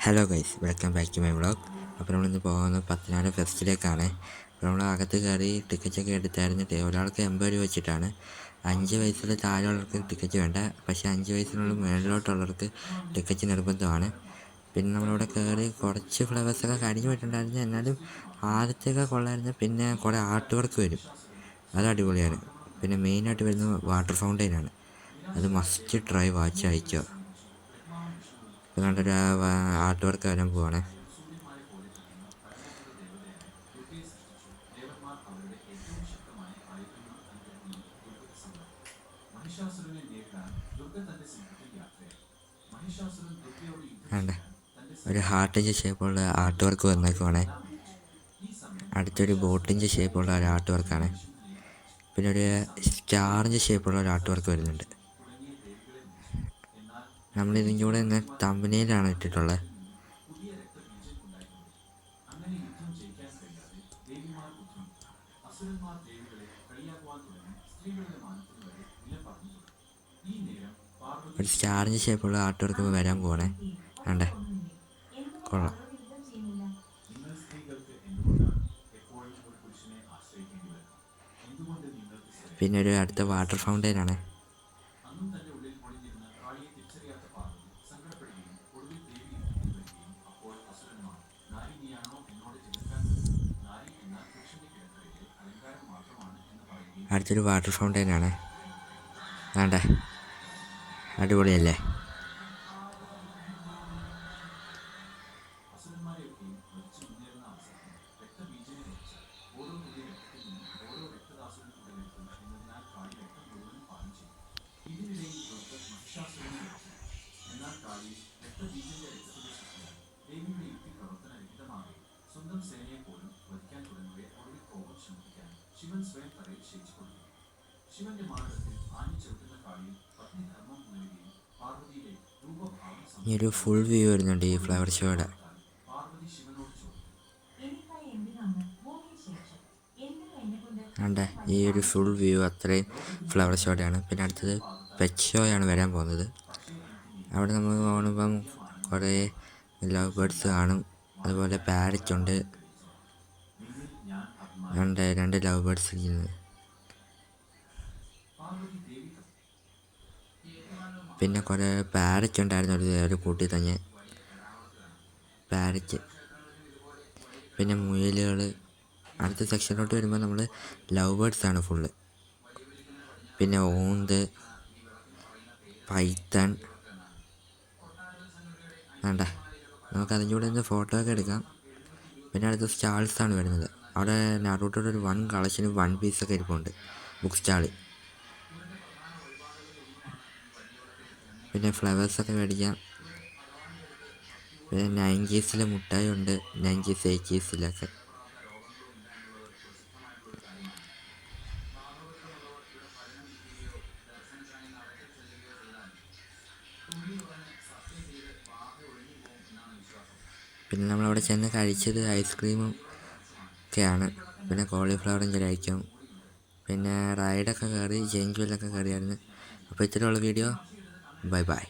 Hello guys, welcome back to my vlog. അപ്പോൾ നമ്മളിന്ന് പോകുന്നത് പത്തനാട് ഫെസ്റ്റിലേക്കാണ്. അപ്പോൾ നമ്മൾ അകത്ത് കയറി ടിക്കറ്റൊക്കെ എടുത്തായിരുന്നു. ഒരാൾക്ക് 80 രൂപ വെച്ചിട്ടാണ്. 5 വയസ്സിൽ താഴെയുള്ളവർക്ക് ടിക്കറ്റ് വേണ്ട, പക്ഷേ 5 വയസ്സിനുള്ള മേളിലോട്ടുള്ളവർക്ക് ടിക്കറ്റ് നിർബന്ധമാണ്. പിന്നെ നമ്മളിവിടെ കയറി കുറച്ച് ഫ്ലവേഴ്സൊക്കെ കഴിഞ്ഞ് പോയിട്ടുണ്ടായിരുന്നു. എന്നാലും ആദ്യത്തെയൊക്കെ കൊള്ളായിരുന്നു. പിന്നെ കുറേ ആർട്ട് വർക്ക് വരും, അത് അടിപൊളിയാണ്. പിന്നെ മെയിനായിട്ട് വരുന്നത് വാട്ടർ ഫൗണ്ടെയിനാണ്. അത് മസ്റ്റ് ട്രൈ, വാച്ച് അയക്കുക. കണ്ടൊരു ആർട്ട് വർക്ക് വരാൻ പോവാണ്. വേണ്ട ഒരു ഹാർട്ടിൻ്റെ ഷേപ്പുള്ള ആർട്ട് വർക്ക് വന്നേക്കുവാണ്. അടുത്തൊരു ബോട്ടിൻ്റെ ഷേപ്പുള്ള ഒരു ആർട്ട് വർക്കാണ്. പിന്നെ ഒരു സ്റ്റാറിൻ്റെ ഷേപ്പുള്ള ഒരു ആർട്ട് വർക്ക് വരുന്നുണ്ട്. നമ്മളിതിൻ്റെ കൂടെ ഇന്ന് തമ്പനയിലാണ് ഇട്ടിട്ടുള്ളത്. ഒരു സ്റ്റാറിൻ്റെ ഷേപ്പുള്ള ആർട്ട് വർക്ക് വരാൻ പോവാണേ. വേണ്ടേ, കൊള്ളാം. പിന്നെ ഒരു അടുത്ത വാട്ടർ ഫൗണ്ടെയിനാണ്. അടുത്തൊരു വാട്ടർ ഫൗണ്ടെയിനാണ്. വേണ്ടേ, അടിപൊളിയല്ലേ. ഇനിയൊരു ഫുൾ വ്യൂ വരുന്നുണ്ട് ഈ ഫ്ലവർ ഷോയുടെ. വേണ്ട, ഈ ഒരു ഫുൾ വ്യൂ അത്രയും ഫ്ലവർ ഷോയുടെയാണ്. പിന്നെ അടുത്തത് പെറ്റ് ഷോയാണ് വരാൻ പോകുന്നത്. അവിടെ നമ്മൾ കാണുമ്പം കുറേ ലവ് ബേർഡ്സ് കാണും. അതുപോലെ പാരറ്റുണ്ട്. രണ്ട് ലവ് ബേർഡ്സ് ഇരിക്കുന്നത്. പിന്നെ കുറേ പാരറ്റ് ഉണ്ടായിരുന്നു ഒരു കൂട്ടി തന്നെ, പാരറ്റ്. പിന്നെ മുയലുകൾ. അടുത്ത സെക്ഷനിലോട്ട് വരുമ്പോൾ നമ്മൾ ലവ് ബേർഡ്സാണ് ഫുള്ള്. പിന്നെ ഓന്ത്, പൈത്തൺ. വേണ്ട, നമുക്ക് അതിൻ്റെ കൂടെ ഒന്ന് ഫോട്ടോ ഒക്കെ എടുക്കാം. പിന്നെ അടുത്ത സ്റ്റാൾസാണ് വരുന്നത്. അവിടെ നറൂട്ടോയുടെ ഒരു 1 കളക്ഷന് 1 പീസൊക്കെ ഇരിപ്പുണ്ട്, ബുക്ക് സ്റ്റാൾ. പിന്നെ ഫ്ലവേഴ്സൊക്കെ മേടിക്കാം. പിന്നെ 90s മുട്ടായി ഉണ്ട്, 90s 80s. പിന്നെ നമ്മളവിടെ ചെന്ന് കഴിച്ചത് ഐസ്ക്രീമും ഒക്കെയാണ്. പിന്നെ കോളിഫ്ലവറും കഴിക്കും. പിന്നെ റൈഡൊക്കെ കയറി, ജെയിൻ ജുവലൊക്കെ കയറിയായിരുന്നു. അപ്പോൾ ഇത്രയുള്ള വീഡിയോ. Bye bye.